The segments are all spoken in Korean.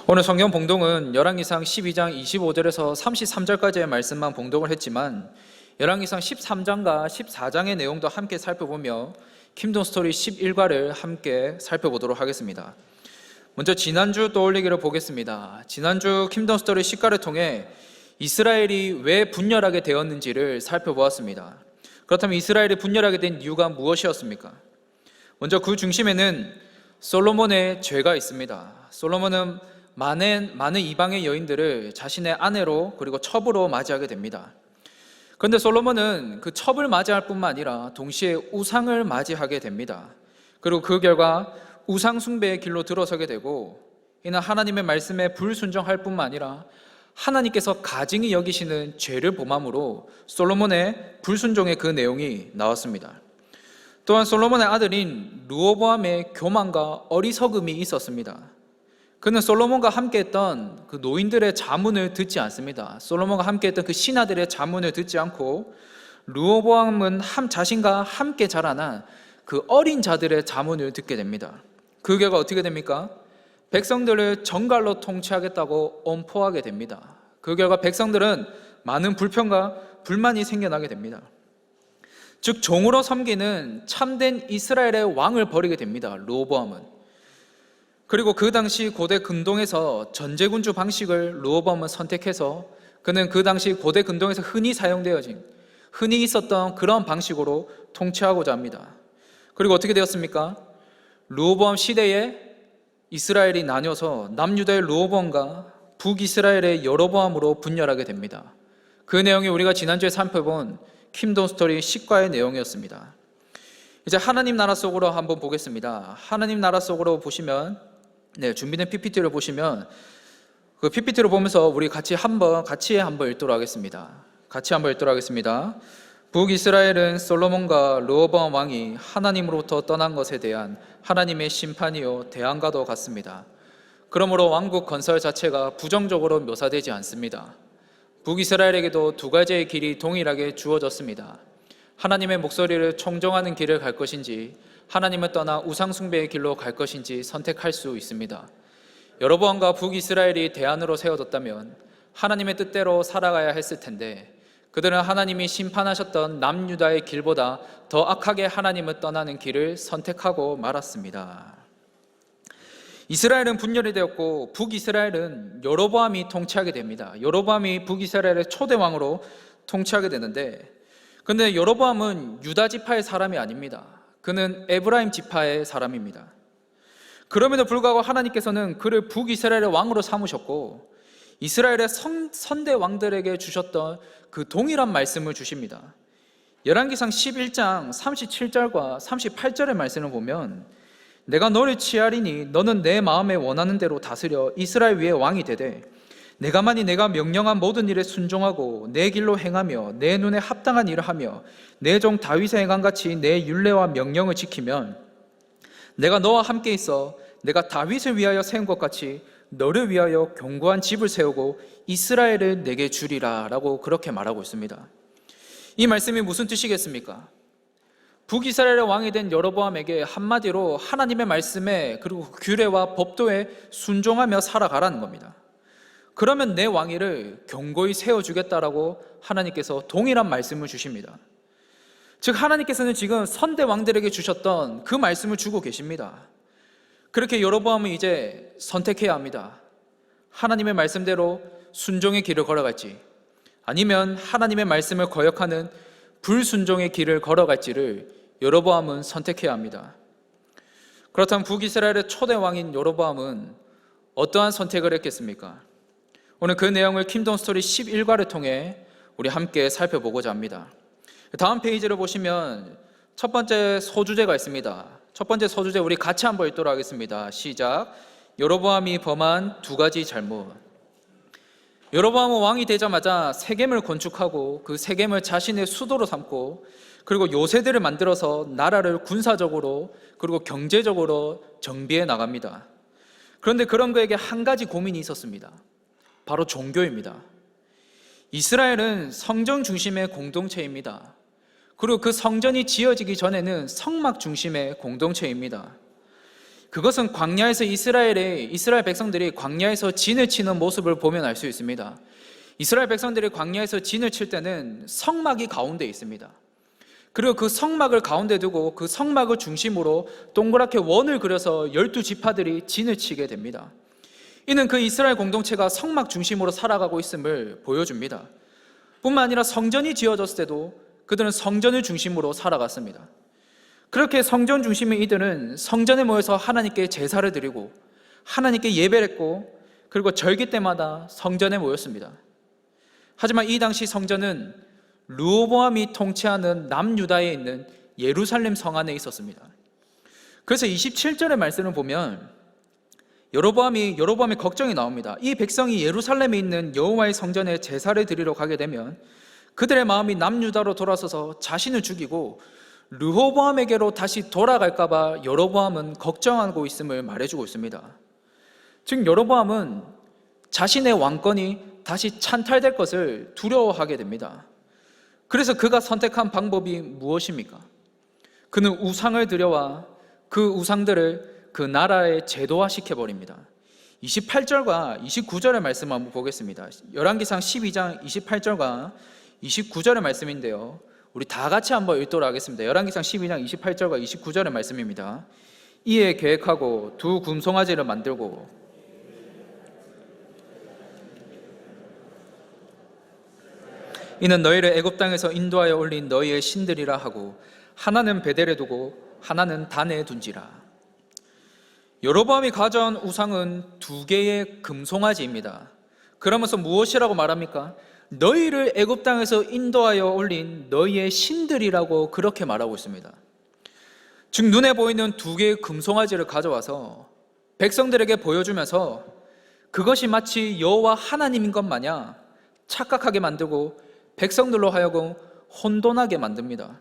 오늘 성경 봉독은 열왕기상 12장 25절에서 33절까지의 말씀만 봉독을 했지만 열왕기상 13장과 14장의 내용도 함께 살펴보며 킹덤 스토리 11과를 함께 살펴보도록 하겠습니다. 먼저 지난주 떠올리기를 보겠습니다. 지난주 킹덤 스토리 10과를 통해 이스라엘이 왜 분열하게 되었는지를 살펴보았습니다. 그렇다면 이스라엘이 분열하게 된 이유가 무엇이었습니까? 먼저 그 중심에는 솔로몬의 죄가 있습니다. 솔로몬은 많은 이방의 여인들을 자신의 아내로 그리고 첩으로 맞이하게 됩니다. 그런데 솔로몬은 그 첩을 맞이할 뿐만 아니라 동시에 우상을 맞이하게 됩니다. 그리고 그 결과 우상 숭배의 길로 들어서게 되고, 이는 하나님의 말씀에 불순종할 뿐만 아니라 하나님께서 가증히 여기시는 죄를 범함으로 솔로몬의 불순종의 그 내용이 나왔습니다. 또한 솔로몬의 아들인 르호보암의 교만과 어리석음이 있었습니다. 그는 솔로몬과 함께했던 그 노인들의 자문을 듣지 않습니다. 솔로몬과 함께했던 그 신하들의 자문을 듣지 않고 르호보암은 자신과 함께 자라난 그 어린 자들의 자문을 듣게 됩니다. 그 결과 어떻게 됩니까? 백성들을 정갈로 통치하겠다고 엄포하게 됩니다. 그 결과 백성들은 많은 불평과 불만이 생겨나게 됩니다. 즉 종으로 섬기는 참된 이스라엘의 왕을 버리게 됩니다. 르호보암은. 그리고 그 당시 고대 근동에서 전제군주 방식을 르호보암은 선택해서 그는 그 당시 고대 근동에서 흔히 있었던 그런 방식으로 통치하고자 합니다. 그리고 어떻게 되었습니까? 르호보암 시대에 이스라엘이 나뉘어서 남유다의 르호보암과 북이스라엘의 여로보암으로 분열하게 됩니다. 그 내용이 우리가 지난주에 살펴본 킹덤 스토리 10과의 내용이었습니다. 이제 하나님 나라 속으로 한번 보겠습니다. 하나님 나라 속으로 보시면, 준비된 PPT를 보시면 그 PPT를 보면서 우리 같이 한번 읽도록 하겠습니다. 북이스라엘은 솔로몬과 르호보암 왕이 하나님으로부터 떠난 것에 대한 하나님의 심판이요 대안과도 같습니다. 그러므로 왕국 건설 자체가 부정적으로 묘사되지 않습니다. 북이스라엘에게도 두 가지의 길이 동일하게 주어졌습니다. 하나님의 목소리를 청종하는 길을 갈 것인지 하나님을 떠나 우상 숭배의 길로 갈 것인지 선택할 수 있습니다. 여로보암과 북이스라엘이 대안으로 세워졌다면 하나님의 뜻대로 살아가야 했을 텐데 그들은 하나님이 심판하셨던 남유다의 길보다 더 악하게 하나님을 떠나는 길을 선택하고 말았습니다. 이스라엘은 분열이 되었고 북이스라엘은 여로보암이 통치하게 됩니다. 여로보암이 북이스라엘의 초대 왕으로 통치하게 되는데, 그런데 여로보암은 유다 지파의 사람이 아닙니다. 그는 에브라임 지파의 사람입니다. 그럼에도 불구하고 하나님께서는 그를 북이스라엘의 왕으로 삼으셨고 이스라엘의 선대 왕들에게 주셨던 그 동일한 말씀을 주십니다. 열왕기상 11장 37절과 38절의 말씀을 보면, 내가 너를 취하리니 너는 내 마음에 원하는 대로 다스려 이스라엘 위에 왕이 되되 내가만이 내가 명령한 모든 일에 순종하고 내 길로 행하며 내 눈에 합당한 일을 하며 내 종 다윗의 행함같이 내 율례와 명령을 지키면 내가 너와 함께 있어 내가 다윗을 위하여 세운 것 같이 너를 위하여 견고한 집을 세우고 이스라엘을 내게 주리라 라고 그렇게 말하고 있습니다. 이 말씀이 무슨 뜻이겠습니까? 북이스라엘의 왕이 된 여로보암에게 한마디로 하나님의 말씀에 그리고 규례와 법도에 순종하며 살아가라는 겁니다. 그러면 내 왕위를 견고히 세워주겠다라고 하나님께서 동일한 말씀을 주십니다. 즉 하나님께서는 지금 선대 왕들에게 주셨던 그 말씀을 주고 계십니다. 그렇게 여로보암은 이제 선택해야 합니다. 하나님의 말씀대로 순종의 길을 걸어갈지 아니면 하나님의 말씀을 거역하는 불순종의 길을 걸어갈지를 여로보암은 선택해야 합니다. 그렇다면 북이스라엘의 초대 왕인 여로보암은 어떠한 선택을 했겠습니까? 오늘 그 내용을 킹덤 스토리 11과를 통해 우리 함께 살펴보고자 합니다. 다음 페이지를 보시면 첫 번째 소주제가 있습니다. 첫 번째 소주제 우리 같이 한번 읽도록 하겠습니다. 시작. 여로보암이 범한 두 가지 잘못. 여로보암은 왕이 되자마자 세겜을 건축하고 그 세겜을 자신의 수도로 삼고 그리고 요새들을 만들어서 나라를 군사적으로 그리고 경제적으로 정비해 나갑니다. 그런데 그런 그에게 한 가지 고민이 있었습니다. 바로 종교입니다. 이스라엘은 성전 중심의 공동체입니다. 그리고 그 성전이 지어지기 전에는 성막 중심의 공동체입니다. 그것은 광야에서 이스라엘 백성들이 광야에서 진을 치는 모습을 보면 알 수 있습니다. 이스라엘 백성들이 광야에서 진을 칠 때는 성막이 가운데 있습니다. 그리고 그 성막을 가운데 두고 그 성막을 중심으로 동그랗게 원을 그려서 12지파들이 진을 치게 됩니다. 이는 그 이스라엘 공동체가 성막 중심으로 살아가고 있음을 보여줍니다. 뿐만 아니라 성전이 지어졌을 때도 그들은 성전을 중심으로 살아갔습니다. 그렇게 성전 중심의 이들은 성전에 모여서 하나님께 제사를 드리고 하나님께 예배를 했고, 그리고 절기 때마다 성전에 모였습니다. 하지만 이 당시 성전은 르호보암이 통치하는 남유다에 있는 예루살렘 성 안에 있었습니다. 그래서 27절의 말씀을 보면 여로보암의 걱정이 나옵니다. 이 백성이 예루살렘에 있는 여호와의 성전에 제사를 드리러 가게 되면 그들의 마음이 남유다로 돌아서서 자신을 죽이고 르호보암에게로 다시 돌아갈까 봐 여로보암은 걱정하고 있음을 말해주고 있습니다. 즉 여로보암은 자신의 왕권이 다시 찬탈될 것을 두려워하게 됩니다. 그래서 그가 선택한 방법이 무엇입니까? 그는 우상을 들여와 그 우상들을 그 나라에 제도화시켜 버립니다. 28절과 29절의 말씀 한번 보겠습니다. 열왕기상 12장 28절과 29절의 말씀인데요, 우리 다 같이 한번 읽도록 하겠습니다. 열왕기상 12장 28절과 29절의 말씀입니다. 이에 계획하고 두 금송아지를 만들고 이는 너희를 애굽 땅에서 인도하여 올린 너희의 신들이라 하고 하나는 베델에 두고 하나는 단에 둔지라. 여로보암이 가져온 우상은 두 개의 금송아지입니다. 그러면서 무엇이라고 말합니까? 너희를 애굽 땅에서 인도하여 올린 너희의 신들이라고 그렇게 말하고 있습니다. 즉 눈에 보이는 두 개의 금송아지를 가져와서 백성들에게 보여주면서 그것이 마치 여호와 하나님인 것 마냥 착각하게 만들고 백성들로 하여금 혼돈하게 만듭니다.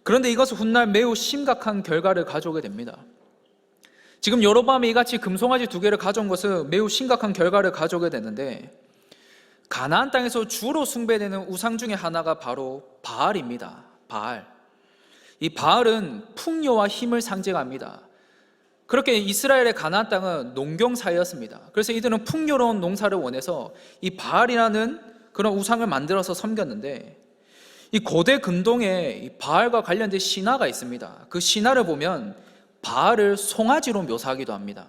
그런데 이것은 훗날 매우 심각한 결과를 가져오게 됩니다. 지금 여로보암이 이같이 금송아지 두 개를 가져온 것은 매우 심각한 결과를 가져오게 되는데, 가나안 땅에서 주로 숭배되는 우상 중에 하나가 바로 바알입니다. 바알. 이 바알은 풍요와 힘을 상징합니다. 그렇게 이스라엘의 가나안 땅은 농경사였습니다. 그래서 이들은 풍요로운 농사를 원해서 이 바알이라는 그런 우상을 만들어서 섬겼는데, 이 고대 근동에 이 바알과 관련된 신화가 있습니다. 그 신화를 보면 바알을 송아지로 묘사하기도 합니다.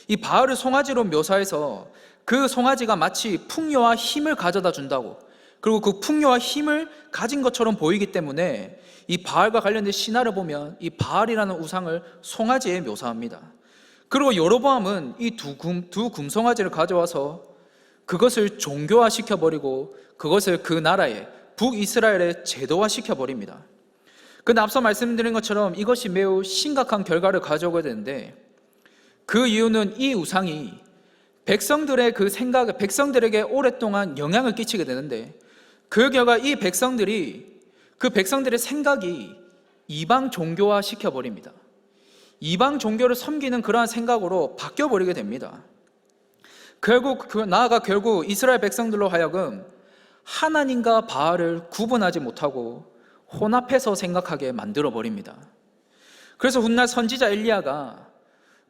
이 바알을 송아지로 묘사해서 그 송아지가 마치 풍요와 힘을 가져다 준다고, 그리고 그 풍요와 힘을 가진 것처럼 보이기 때문에 이 바알과 관련된 신화를 보면 이 바알이라는 우상을 송아지에 묘사합니다. 그리고 여로보암은 이 두 금송아지를 가져와서 그것을 종교화시켜버리고 그것을 그 나라에 북이스라엘에 제도화시켜버립니다. 근데 앞서 말씀드린 것처럼 이것이 매우 심각한 결과를 가져오게 되는데, 그 이유는 이 우상이 백성들의 그 생각에, 백성들에게 오랫동안 영향을 끼치게 되는데, 그 결과 이 그 백성들의 생각이 이방 종교화 시켜버립니다. 이방 종교를 섬기는 그러한 생각으로 바뀌어버리게 됩니다. 나아가 결국 이스라엘 백성들로 하여금 하나님과 바알을 구분하지 못하고 혼합해서 생각하게 만들어버립니다. 그래서 훗날 선지자 엘리야가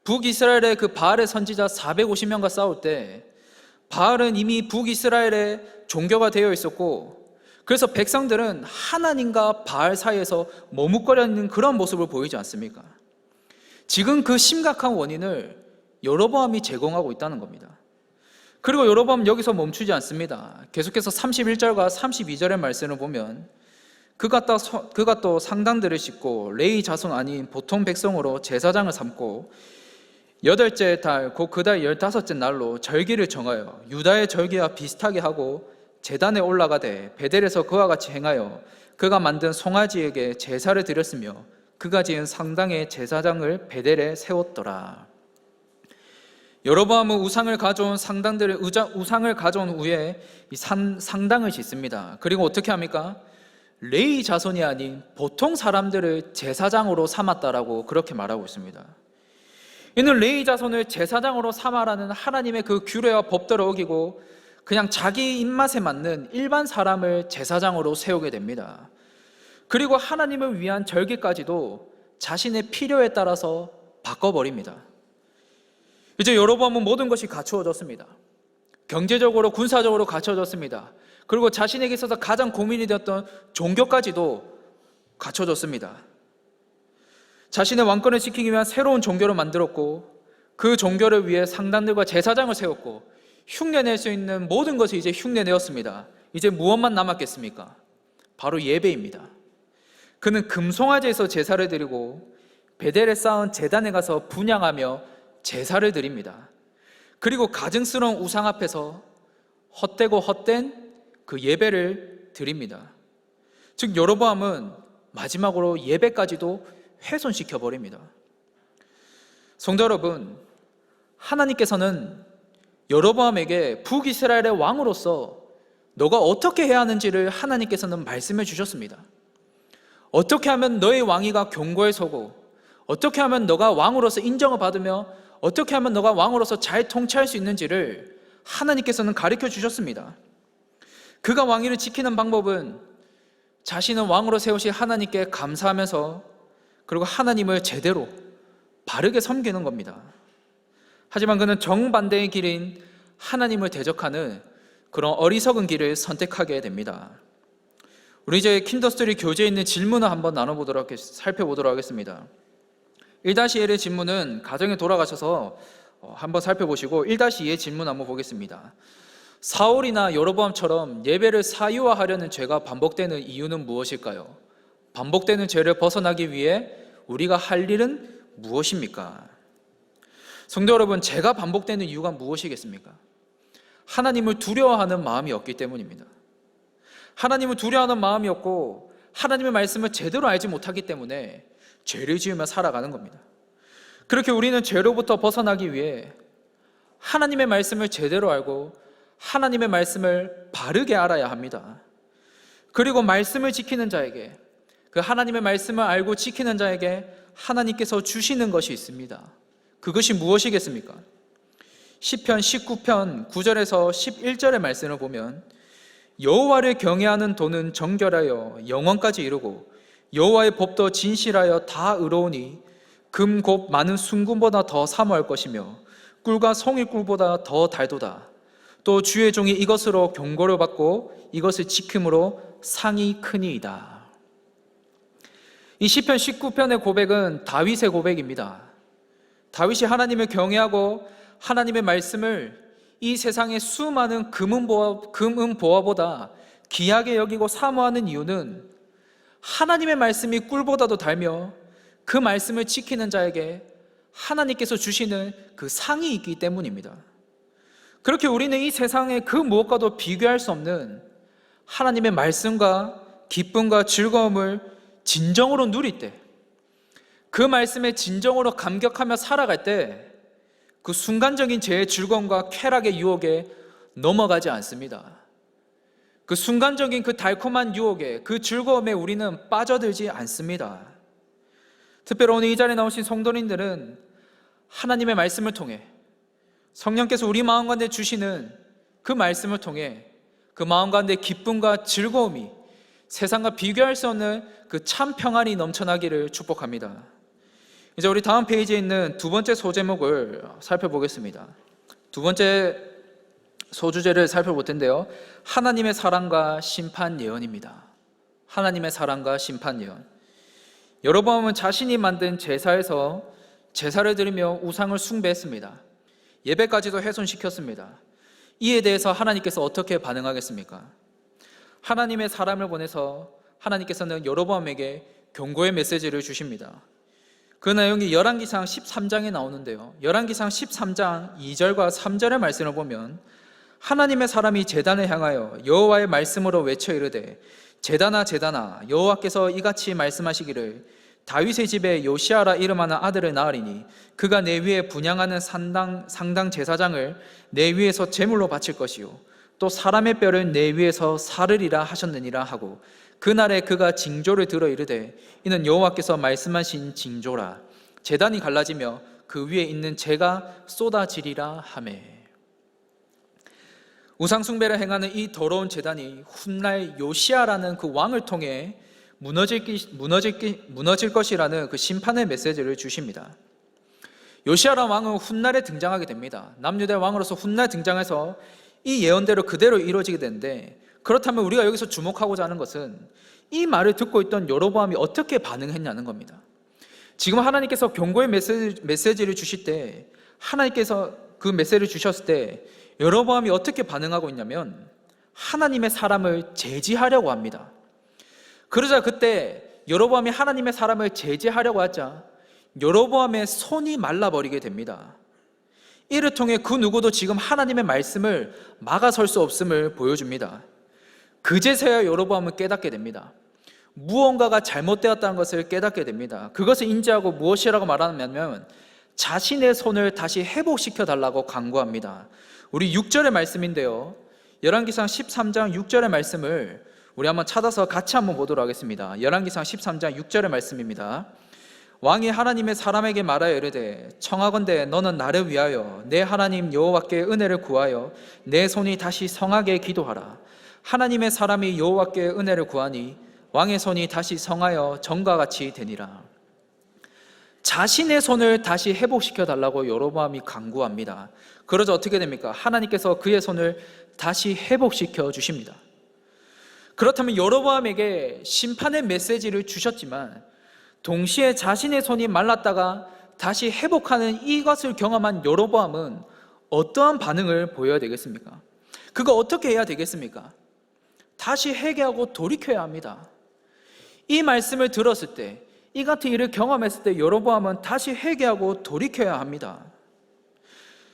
북이스라엘의 그 바알의 선지자 450명과 싸울 때, 바알은 이미 북이스라엘의 종교가 되어 있었고, 그래서 백성들은 하나님과 바알 사이에서 머뭇거려 있는 그런 모습을 보이지 않습니까? 지금 그 심각한 원인을 여로보암이 제공하고 있다는 겁니다. 그리고 여로보암은 여기서 멈추지 않습니다. 계속해서 31절과 32절의 말씀을 보면 그가 또 상당들을 싣고 레위 자손 아닌 보통 백성으로 제사장을 삼고 8째 달 곧 그 달 15째 날로 절기를 정하여 유다의 절기와 비슷하게 하고 제단에 올라가되 베델에서 그와 같이 행하여 그가 만든 송아지에게 제사를 드렸으며 그가 지은 상당의 제사장을 베델에 세웠더라. 여로보암은 우상을 가져온 후에 이 상당을 짓습니다. 그리고 어떻게 합니까? 레위 자손이 아닌 보통 사람들을 제사장으로 삼았다라고 그렇게 말하고 있습니다. 이는 레위 자손을 제사장으로 삼아라는 하나님의 그 규례와 법대로 어기고 그냥 자기 입맛에 맞는 일반 사람을 제사장으로 세우게 됩니다. 그리고 하나님을 위한 절기까지도 자신의 필요에 따라서 바꿔버립니다. 이제 여로보암은 모든 것이 갖추어졌습니다. 경제적으로, 군사적으로 갖춰졌습니다. 그리고 자신에게 있어서 가장 고민이 되었던 종교까지도 갖춰졌습니다. 자신의 왕권을 지키기 위한 새로운 종교를 만들었고, 그 종교를 위해 상단들과 제사장을 세웠고, 흉내낼 수 있는 모든 것이 이제 흉내내었습니다. 이제 무엇만 남았겠습니까? 바로 예배입니다. 그는 금송아지에서 제사를 드리고 베델에 쌓은 제단에 가서 분향하며 제사를 드립니다. 그리고 가증스러운 우상 앞에서 헛되고 헛된 그 예배를 드립니다. 즉 여로보암은 마지막으로 예배까지도 훼손시켜 버립니다. 성도 여러분, 하나님께서는 여로보암에게 북이스라엘의 왕으로서 너가 어떻게 해야 하는지를 하나님께서는 말씀해 주셨습니다. 어떻게 하면 너의 왕위가 견고해 서고, 어떻게 하면 너가 왕으로서 인정을 받으며, 어떻게 하면 너가 왕으로서 잘 통치할 수 있는지를 하나님께서는 가르쳐 주셨습니다. 그가 왕위를 지키는 방법은 자신은 왕으로 세우신 하나님께 감사하면서, 그리고 하나님을 제대로 바르게 섬기는 겁니다. 하지만 그는 정반대의 길인 하나님을 대적하는 그런 어리석은 길을 선택하게 됩니다. 우리 이제 킨더스토리 교재에 있는 질문을 한번 살펴보도록 하겠습니다. 1-1의 질문은 가정에 돌아가셔서 한번 살펴보시고 1-2의 질문 한번 보겠습니다. 사울이나 여로보암처럼 예배를 사유화하려는 죄가 반복되는 이유는 무엇일까요? 반복되는 죄를 벗어나기 위해 우리가 할 일은 무엇입니까? 성도 여러분, 죄가 반복되는 이유가 무엇이겠습니까? 하나님을 두려워하는 마음이 없기 때문입니다. 하나님을 두려워하는 마음이 없고 하나님의 말씀을 제대로 알지 못하기 때문에 죄를 지으며 살아가는 겁니다. 그렇게 우리는 죄로부터 벗어나기 위해 하나님의 말씀을 제대로 알고 하나님의 말씀을 바르게 알아야 합니다. 그리고 말씀을 지키는 자에게, 그 하나님의 말씀을 알고 지키는 자에게 하나님께서 주시는 것이 있습니다. 그것이 무엇이겠습니까? 시편 19편 9절에서 11절의 말씀을 보면 여호와를 경외하는 도는 정결하여 영원까지 이르고 여호와의 법도 진실하여 다 의로우니 금 곧 많은 순금보다 더 사모할 것이며 꿀과 송이꿀보다 더 달도다. 또 주의 종이 이것으로 경고를 받고 이것을 지킴으로 상이 크니이다. 이 시편 19편의 고백은 다윗의 고백입니다. 다윗이 하나님을 경외하고 하나님의 말씀을 이 세상의 수많은 금은보화보다 귀하게 여기고 사모하는 이유는 하나님의 말씀이 꿀보다도 달며 그 말씀을 지키는 자에게 하나님께서 주시는 그 상이 있기 때문입니다. 그렇게 우리는 이 세상의 그 무엇과도 비교할 수 없는 하나님의 말씀과 기쁨과 즐거움을 진정으로 누릴 때, 그 말씀에 진정으로 감격하며 살아갈 때 그 순간적인 죄의 즐거움과 쾌락의 유혹에 넘어가지 않습니다. 그 순간적인 그 달콤한 유혹에, 그 즐거움에 우리는 빠져들지 않습니다. 특별히 오늘 이 자리에 나오신 성도님들은 하나님의 말씀을 통해, 성령께서 우리 마음 가운데 주시는 그 말씀을 통해 그 마음 가운데 기쁨과 즐거움이 세상과 비교할 수 없는 그 참 평안이 넘쳐나기를 축복합니다. 이제 우리 다음 페이지에 있는 두 번째 소제목을 살펴보겠습니다. 두 번째 소주제를 살펴볼 텐데요, 하나님의 사랑과 심판 예언입니다. 하나님의 사랑과 심판 예언. 여로보암은 자신이 만든 제사에서 제사를 드리며 우상을 숭배했습니다. 예배까지도 훼손시켰습니다. 이에 대해서 하나님께서 어떻게 반응하겠습니까? 하나님의 사람을 보내서 하나님께서는 여로보암에게 경고의 메시지를 주십니다. 그 내용이 열왕기상 13장에 나오는데요, 열왕기상 13장 2절과 3절의 말씀을 보면 하나님의 사람이 제단을 향하여 여호와의 말씀으로 외쳐 이르되 제단아 제단아 여호와께서 이같이 말씀하시기를 다윗의 집에 요시아라 이름하는 아들을 낳으리니 그가 내 위에 분향하는 상당 제사장을 내 위에서 제물로 바칠 것이요 또 사람의 뼈를 내 위에서 사르리라 하셨느니라 하고 그날에 그가 징조를 들어 이르되 이는 여호와께서 말씀하신 징조라. 제단이 갈라지며 그 위에 있는 재가 쏟아지리라 하매. 우상숭배를 행하는 이 더러운 제단이 훗날 요시아라는 그 왕을 통해 무너질 것이라는 그 심판의 메시지를 주십니다. 요시야라는 왕은 훗날에 등장하게 됩니다. 남유다의 왕으로서 훗날 등장해서 이 예언대로 그대로 이루어지게 되는데, 그렇다면 우리가 여기서 주목하고자 하는 것은 이 말을 듣고 있던 여로보암이 어떻게 반응했냐는 겁니다. 지금 하나님께서 경고의 메시지를 주실 때, 하나님께서 그 메시지를 주셨을 때 여로보암이 어떻게 반응하고 있냐면 하나님의 사람을 제지하려고 합니다. 그러자 그때 여로보암이 하나님의 사람을 제지하려고 하자 여로보암의 손이 말라버리게 됩니다. 이를 통해 그 누구도 지금 하나님의 말씀을 막아설 수 없음을 보여줍니다. 그제서야 여로보암은 깨닫게 됩니다. 무언가가 잘못되었다는 것을 깨닫게 됩니다. 그것을 인지하고 무엇이라고 말하냐면 자신의 손을 다시 회복시켜 달라고 간구합니다. 우리 6절의 말씀인데요, 열왕기상 13장 6절의 말씀을 우리 한번 찾아서 같이 한번 보도록 하겠습니다. 열왕기상 13장 6절의 말씀입니다. 왕이 하나님의 사람에게 말하여 이르되 청하건대 너는 나를 위하여 내 하나님 여호와께 은혜를 구하여 내 손이 다시 성하게 기도하라. 하나님의 사람이 여호와께 은혜를 구하니 왕의 손이 다시 성하여 전과 같이 되니라. 자신의 손을 다시 회복시켜 달라고 여로보암이 간구합니다. 그러자 어떻게 됩니까? 하나님께서 그의 손을 다시 회복시켜 주십니다. 그렇다면 여로보암에게 심판의 메시지를 주셨지만 동시에 자신의 손이 말랐다가 다시 회복하는 이것을 경험한 여로보암은 어떠한 반응을 보여야 되겠습니까? 그거 어떻게 해야 되겠습니까? 다시 회개하고 돌이켜야 합니다. 이 말씀을 들었을 때, 이 같은 일을 경험했을 때 여로보암은 다시 회개하고 돌이켜야 합니다.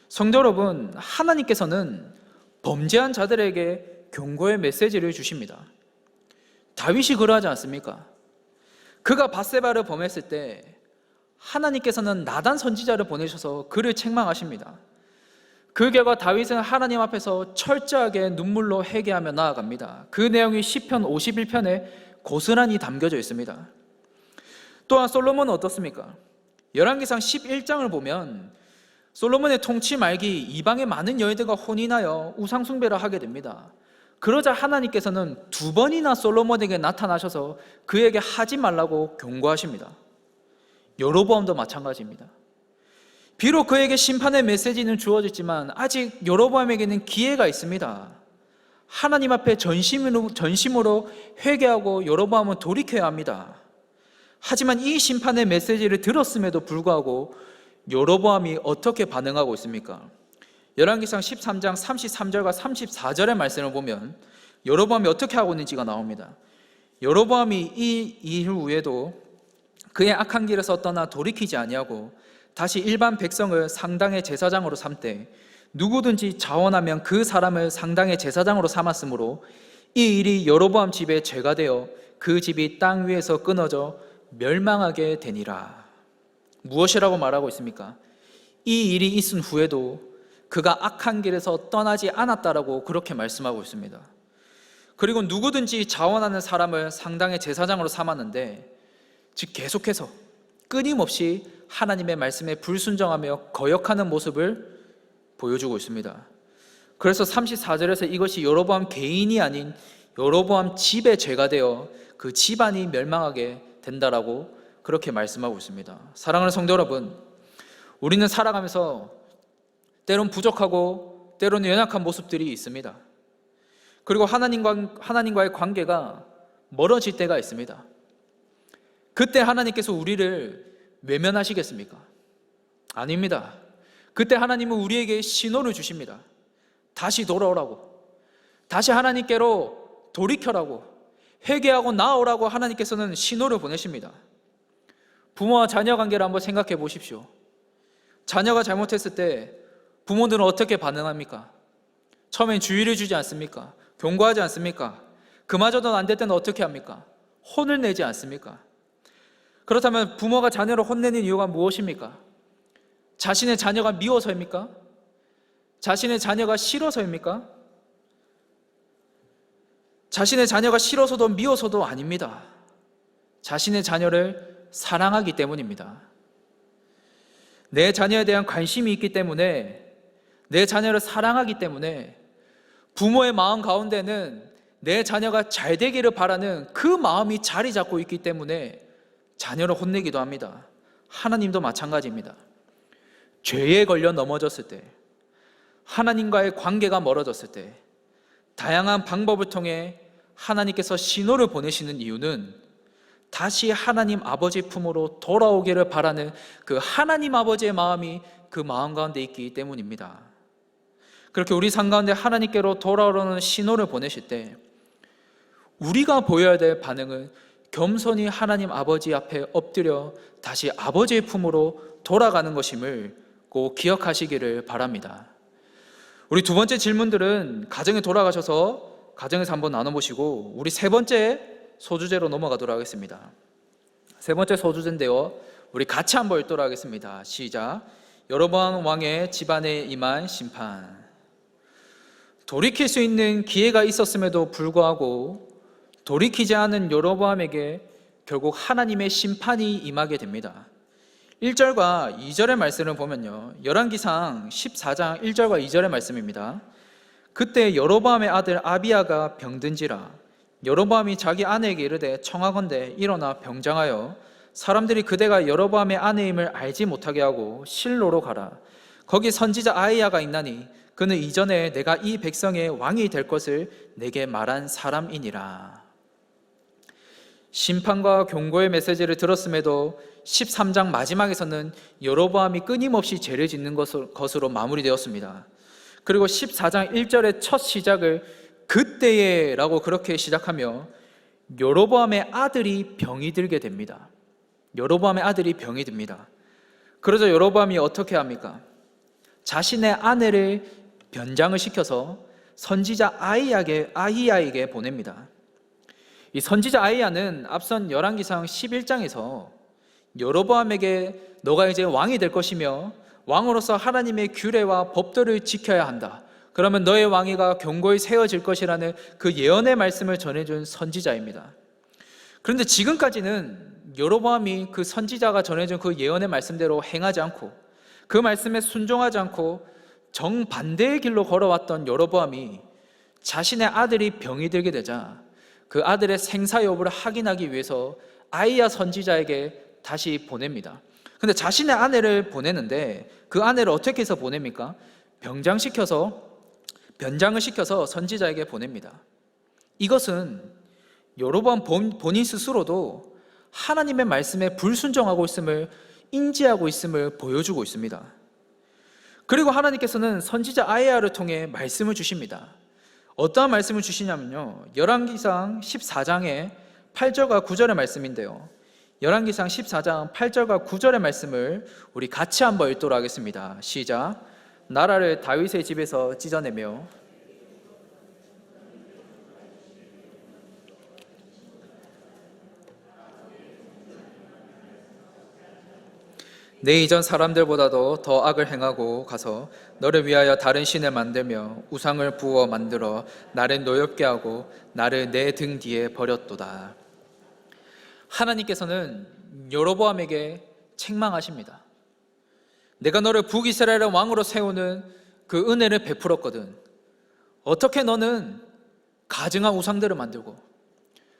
성도 여러분, 하나님께서는 범죄한 자들에게 경고의 메시지를 주십니다. 다윗이 그러하지 않습니까? 그가 밧세바를 범했을 때 하나님께서는 나단 선지자를 보내셔서 그를 책망하십니다. 그 결과 다윗은 하나님 앞에서 철저하게 눈물로 회개하며 나아갑니다. 그 내용이 시편 51편에 고스란히 담겨져 있습니다. 또한 솔로몬은 어떻습니까? 열왕기상 11장을 보면 솔로몬의 통치 말기 이방의 많은 여인들과 혼인하여 우상숭배를 하게 됩니다. 그러자 하나님께서는 2번이나 솔로몬에게 나타나셔서 그에게 하지 말라고 경고하십니다. 여로보암도 마찬가지입니다. 비록 그에게 심판의 메시지는 주어졌지만 아직 여로보암에게는 기회가 있습니다. 하나님 앞에 전심으로 회개하고 여로보암은 돌이켜야 합니다. 하지만 이 심판의 메시지를 들었음에도 불구하고 여로보암이 어떻게 반응하고 있습니까? 열왕기상 13장 33절과 34절의 말씀을 보면 여로보암이 어떻게 하고 있는지가 나옵니다. 여로보암이 이 이후에도 그의 악한 길에서 떠나 돌이키지 아니하고 다시 일반 백성을 상당의 제사장으로 삼되 누구든지 자원하면 그 사람을 상당의 제사장으로 삼았으므로 이 일이 여로보암 집의 죄가 되어 그 집이 땅 위에서 끊어져 멸망하게 되니라. 무엇이라고 말하고 있습니까? 이 일이 있은 후에도 그가 악한 길에서 떠나지 않았다라고 그렇게 말씀하고 있습니다. 그리고 누구든지 자원하는 사람을 상당의 제사장으로 삼았는데, 즉 계속해서 끊임없이 하나님의 말씀에 불순종하며 거역하는 모습을 보여주고 있습니다. 그래서 34절에서 이것이 여로보암 개인이 아닌 여로보암 집의 죄가 되어 그 집안이 멸망하게 된다라고 그렇게 말씀하고 있습니다. 사랑하는 성도 여러분, 우리는 살아가면서 때론 부족하고 때로는 연약한 모습들이 있습니다. 그리고 하나님과의 관계가 멀어질 때가 있습니다. 그때 하나님께서 우리를 외면하시겠습니까? 아닙니다. 그때 하나님은 우리에게 신호를 주십니다. 다시 돌아오라고, 다시 하나님께로 돌이켜라고, 회개하고 나아오라고 하나님께서는 신호를 보내십니다. 부모와 자녀 관계를 한번 생각해 보십시오. 자녀가 잘못했을 때 부모들은 어떻게 반응합니까? 처음엔 주의를 주지 않습니까? 경고하지 않습니까? 그마저도 안 될 때는 어떻게 합니까? 혼을 내지 않습니까? 그렇다면 부모가 자녀를 혼내는 이유가 무엇입니까? 자신의 자녀가 미워서입니까? 자신의 자녀가 싫어서입니까? 자신의 자녀가 싫어서도 미워서도 아닙니다. 자신의 자녀를 사랑하기 때문입니다. 내 자녀에 대한 관심이 있기 때문에, 내 자녀를 사랑하기 때문에 부모의 마음 가운데는 내 자녀가 잘 되기를 바라는 그 마음이 자리 잡고 있기 때문에 자녀를 혼내기도 합니다. 하나님도 마찬가지입니다. 죄에 걸려 넘어졌을 때, 하나님과의 관계가 멀어졌을 때 다양한 방법을 통해 하나님께서 신호를 보내시는 이유는 다시 하나님 아버지 품으로 돌아오기를 바라는 그 하나님 아버지의 마음이 그 마음 가운데 있기 때문입니다. 그렇게 우리 삶 가운데 하나님께로 돌아오려는 신호를 보내실 때 우리가 보여야 될 반응은 겸손히 하나님 아버지 앞에 엎드려 다시 아버지의 품으로 돌아가는 것임을 꼭 기억하시기를 바랍니다. 우리 두 번째 질문들은 가정에 돌아가셔서 가정에서 한번 나눠보시고 우리 세 번째 소주제로 넘어가도록 하겠습니다. 세 번째 소주제인데요, 우리 같이 한번 읽도록 하겠습니다. 시작. 여로보암 왕의 집안에 임한 심판. 돌이킬 수 있는 기회가 있었음에도 불구하고 돌이키지 않은 여로보암에게 결국 하나님의 심판이 임하게 됩니다. 1절과 2절의 말씀을 보면요, 열왕기상 14장 1절과 2절의 말씀입니다. 그때 여로보암의 아들 아비야가 병든지라 여로보암이 자기 아내에게 이르되 청하건대 일어나 병장하여 사람들이 그대가 여로보암의 아내임을 알지 못하게 하고 실로로 가라. 거기 선지자 아히야가 있나니 그는 이전에 내가 이 백성의 왕이 될 것을 내게 말한 사람이니라. 심판과 경고의 메시지를 들었음에도 13장 마지막에서는 여로보암이 끊임없이 죄를 짓는 것으로 마무리되었습니다. 그리고 14장 1절의 첫 시작을 그때에 라고 그렇게 시작하며 여로보암의 아들이 병이 들게 됩니다. 여로보암의 아들이 병이 듭니다. 그러자 여로보암이 어떻게 합니까? 자신의 아내를 변장을 시켜서 선지자 아히야에게 보냅니다. 이 선지자 아히야는 앞선 열왕기상 11장에서 여로보암에게 너가 이제 왕이 될 것이며 왕으로서 하나님의 규례와 법도를 지켜야 한다. 그러면 너의 왕위가 견고히 세워질 것이라는 그 예언의 말씀을 전해준 선지자입니다. 그런데 지금까지는 여로보암이 그 선지자가 전해준 그 예언의 말씀대로 행하지 않고 그 말씀에 순종하지 않고 정반대의 길로 걸어왔던 여로보암이 자신의 아들이 병이 들게 되자 그 아들의 생사 여부를 확인하기 위해서 아히야 선지자에게 다시 보냅니다. 근데 자신의 아내를 보내는데 그 아내를 어떻게 해서 보냅니까? 변장을 시켜서 선지자에게 보냅니다. 이것은 여로보암 본인 스스로도 하나님의 말씀에 불순종하고 있음을 인지하고 있음을 보여주고 있습니다. 그리고 하나님께서는 선지자 아히야를 통해 말씀을 주십니다. 어떠한 말씀을 주시냐면요, 열왕기상 14장의 8절과 9절의 말씀인데요, 열왕기상 14장 8절과 9절의 말씀을 우리 같이 한번 읽도록 하겠습니다. 시작. 나라를 다윗의 집에서 찢어내며 내 이전 사람들보다도 더 악을 행하고 가서 너를 위하여 다른 신을 만들며 우상을 부어 만들어 나를 노엽게 하고 나를 내 등 뒤에 버렸도다. 하나님께서는 여로보암에게 책망하십니다. 내가 너를 북이스라엘의 왕으로 세우는 그 은혜를 베풀었거든. 어떻게 너는 가증한 우상들을 만들고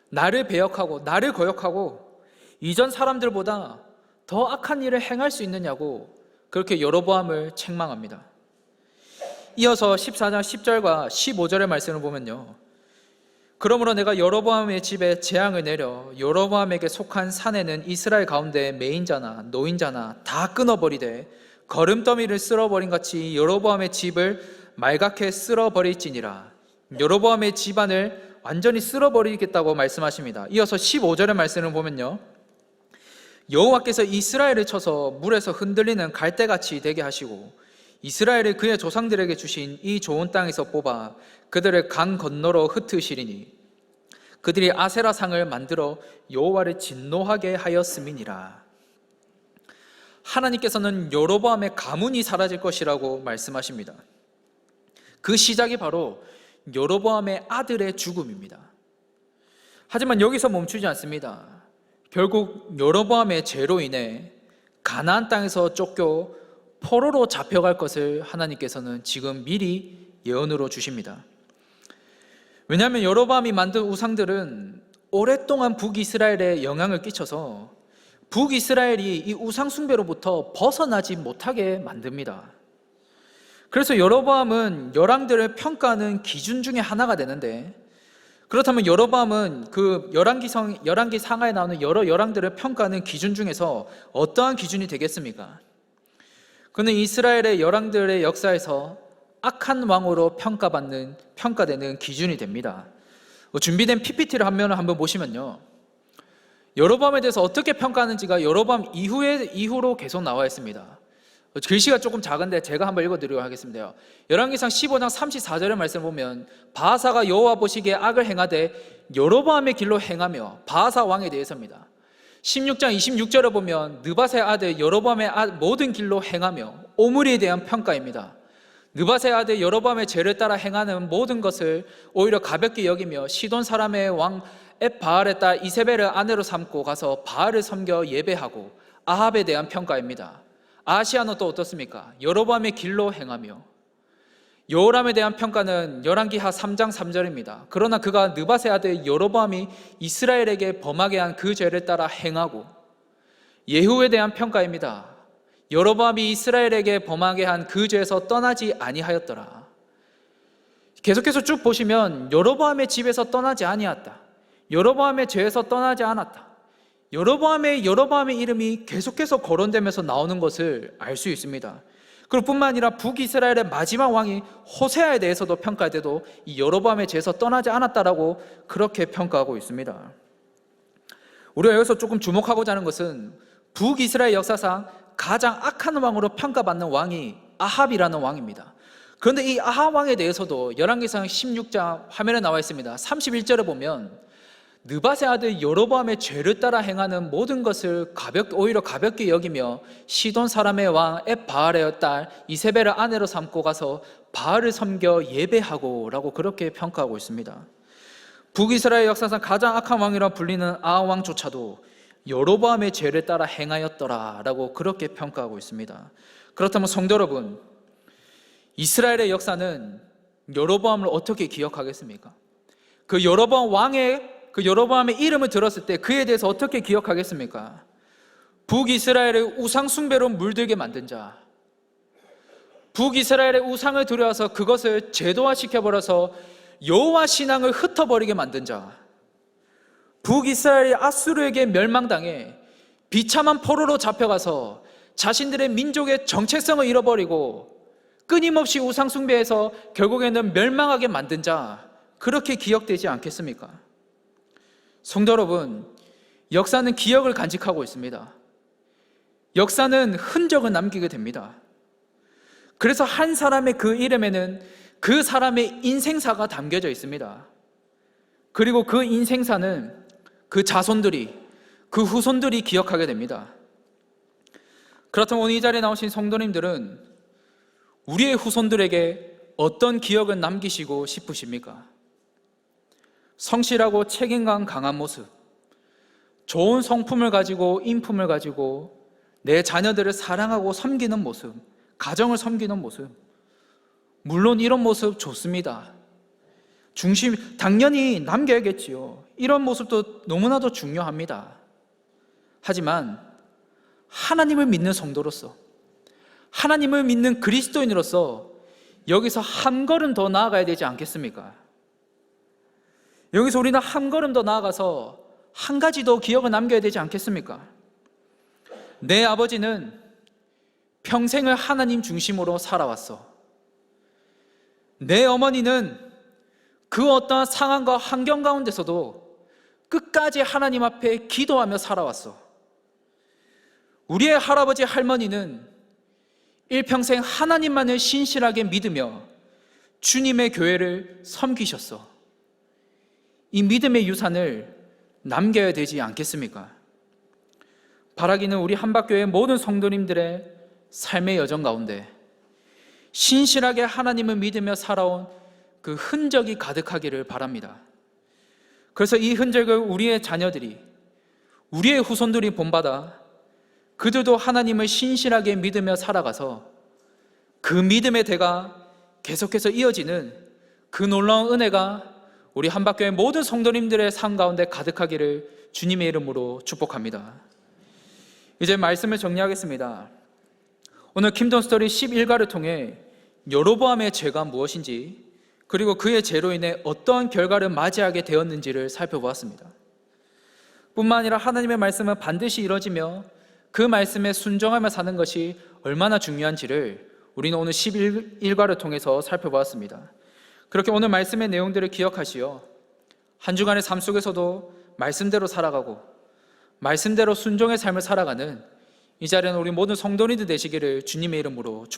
나를 배역하고 나를 거역하고 이전 사람들보다 더 악한 일을 행할 수 있느냐고 그렇게 여로보암을 책망합니다. 이어서 14장 10절과 15절의 말씀을 보면요, 그러므로 내가 여로보암의 집에 재앙을 내려 여로보암에게 속한 산에는 이스라엘 가운데 매인자나 노인자나 다 끊어버리되 거름더미를 쓸어버린 같이 여로보암의 집을 말갛게 쓸어버릴지니라. 여로보암의 집안을 완전히 쓸어버리겠다고 말씀하십니다. 이어서 15절의 말씀을 보면요, 여호와께서 이스라엘을 쳐서 물에서 흔들리는 갈대같이 되게 하시고 이스라엘을 그의 조상들에게 주신 이 좋은 땅에서 뽑아 그들을 강 건너로 흩으시리니 그들이 아세라상을 만들어 여호와를 진노하게 하였음이니라. 하나님께서는 여로보암의 가문이 사라질 것이라고 말씀하십니다. 그 시작이 바로 여로보암의 아들의 죽음입니다. 하지만 여기서 멈추지 않습니다. 결국 여로보암의 죄로 인해 가나안 땅에서 쫓겨 포로로 잡혀갈 것을 하나님께서는 지금 미리 예언으로 주십니다. 왜냐하면 여로보암이 만든 우상들은 오랫동안 북이스라엘에 영향을 끼쳐서 북이스라엘이 이 우상숭배로부터 벗어나지 못하게 만듭니다. 그래서 여로보암은 열왕들을 평가하는 기준 중에 하나가 되는데, 그렇다면 여로보암은 그 열왕기 상하에 나오는 여러 열왕들을 평가하는 기준 중에서 어떠한 기준이 되겠습니까? 그는 이스라엘의 열왕들의 역사에서 악한 왕으로 평가되는 기준이 됩니다. 준비된 PPT를 한 면을 한번 보시면요, 여로보암에 대해서 어떻게 평가하는지가 여로보암 이후로 계속 나와 있습니다. 글씨가 조금 작은데 제가 한번 읽어드리도록 하겠습니다. 열왕기상 15장 34절의 말씀을 보면, 바하사가 여호와 보시기에 악을 행하되 여로보암의 길로 행하며, 바하사 왕에 대해서입니다. 16장 26절을 보면 느밧의 아들 여로보암의 모든 길로 행하며, 오므리에 대한 평가입니다. 느밧의 아들 여로보암의 죄를 따라 행하는 모든 것을 오히려 가볍게 여기며, 시돈 사람의 왕 엣바알의 딸 이세벨을 아내로 삼고 가서 바알을 섬겨 예배하고, 아합에 대한 평가입니다. 아하시아는 또 어떻습니까? 여로보암의 길로 행하며. 여호람에 대한 평가는 열왕기하 3장 3절입니다. 그러나 그가 느밧의 아들 여로보암이 이스라엘에게 범하게 한 그 죄를 따라 행하고. 예후에 대한 평가입니다. 여로보암이 이스라엘에게 범하게 한 그 죄에서 떠나지 아니하였더라. 계속해서 쭉 보시면 여로보암의 집에서 떠나지 아니하였다, 여로보암의 죄에서 떠나지 않았다, 여로보암의 이름이 계속해서 거론되면서 나오는 것을 알 수 있습니다. 그리고 뿐만 아니라 북이스라엘의 마지막 왕이 호세아에 대해서도 평가할 때도 이 여로보암의 죄에서 떠나지 않았다라고 그렇게 평가하고 있습니다. 우리가 여기서 조금 주목하고자 하는 것은, 북이스라엘 역사상 가장 악한 왕으로 평가받는 왕이 아합이라는 왕입니다. 그런데 이 아합 왕에 대해서도 열왕기상 16장 화면에 나와 있습니다. 31절에 보면, 느밧의 아들 여로보암의 죄를 따라 행하는 모든 것을 오히려 가볍게 여기며, 시돈 사람의 왕 엣바알의 딸 이세벨을 아내로 삼고 가서 바알을 섬겨 예배하고 라고 그렇게 평가하고 있습니다. 북이스라엘 역사상 가장 악한 왕이라 불리는 아합 왕조차도 여로보암의 죄를 따라 행하였더라 라고 그렇게 평가하고 있습니다. 그렇다면 성도 여러분, 이스라엘의 역사는 여로보암을 어떻게 기억하겠습니까? 그 여로보암의 이름을 들었을 때 그에 대해서 어떻게 기억하겠습니까? 북이스라엘의 우상 숭배로 물들게 만든 자, 북이스라엘의 우상을 들여와서 그것을 제도화시켜버려서 여호와 신앙을 흩어버리게 만든 자, 북이스라엘이 아수르에게 멸망당해 비참한 포로로 잡혀가서 자신들의 민족의 정체성을 잃어버리고 끊임없이 우상 숭배해서 결국에는 멸망하게 만든 자, 그렇게 기억되지 않겠습니까? 성도 여러분, 역사는 기억을 간직하고 있습니다. 역사는 흔적을 남기게 됩니다. 그래서 한 사람의 그 이름에는 그 사람의 인생사가 담겨져 있습니다. 그리고 그 인생사는 그 자손들이, 그 후손들이 기억하게 됩니다. 그렇다면 오늘 이 자리에 나오신 성도님들은 우리의 후손들에게 어떤 기억을 남기시고 싶으십니까? 성실하고 책임감 강한 모습, 좋은 성품을 가지고 인품을 가지고 내 자녀들을 사랑하고 섬기는 모습, 가정을 섬기는 모습, 물론 이런 모습 좋습니다. 당연히 남겨야겠지요. 이런 모습도 너무나도 중요합니다. 하지만 하나님을 믿는 성도로서, 하나님을 믿는 그리스도인으로서 여기서 한 걸음 더 나아가야 되지 않겠습니까? 여기서 우리는 한 걸음 더 나아가서 한 가지 더 기억을 남겨야 되지 않겠습니까? 내 아버지는 평생을 하나님 중심으로 살아왔어. 내 어머니는 그 어떠한 상황과 환경 가운데서도 끝까지 하나님 앞에 기도하며 살아왔어. 우리의 할아버지 할머니는 일평생 하나님만을 신실하게 믿으며 주님의 교회를 섬기셨어. 이 믿음의 유산을 남겨야 되지 않겠습니까? 바라기는 우리 한박교회 모든 성도님들의 삶의 여정 가운데 신실하게 하나님을 믿으며 살아온 그 흔적이 가득하기를 바랍니다. 그래서 이 흔적을 우리의 자녀들이, 우리의 후손들이 본받아 그들도 하나님을 신실하게 믿으며 살아가서 그 믿음의 대가 계속해서 이어지는 그 놀라운 은혜가 우리 한박교회 모든 성도님들의 삶 가운데 가득하기를 주님의 이름으로 축복합니다. 이제 말씀을 정리하겠습니다. 오늘 킹덤 스토리 11가를 통해 여로보암의 죄가 무엇인지, 그리고 그의 죄로 인해 어떤 결과를 맞이하게 되었는지를 살펴보았습니다. 뿐만 아니라 하나님의 말씀은 반드시 이루어지며 그 말씀에 순종하며 사는 것이 얼마나 중요한지를 우리는 오늘 11일과를 통해서 살펴보았습니다. 그렇게 오늘 말씀의 내용들을 기억하시어 한 주간의 삶 속에서도 말씀대로 살아가고 말씀대로 순종의 삶을 살아가는 이 자리는 우리 모든 성도님들 되시기를 주님의 이름으로 축복합니다.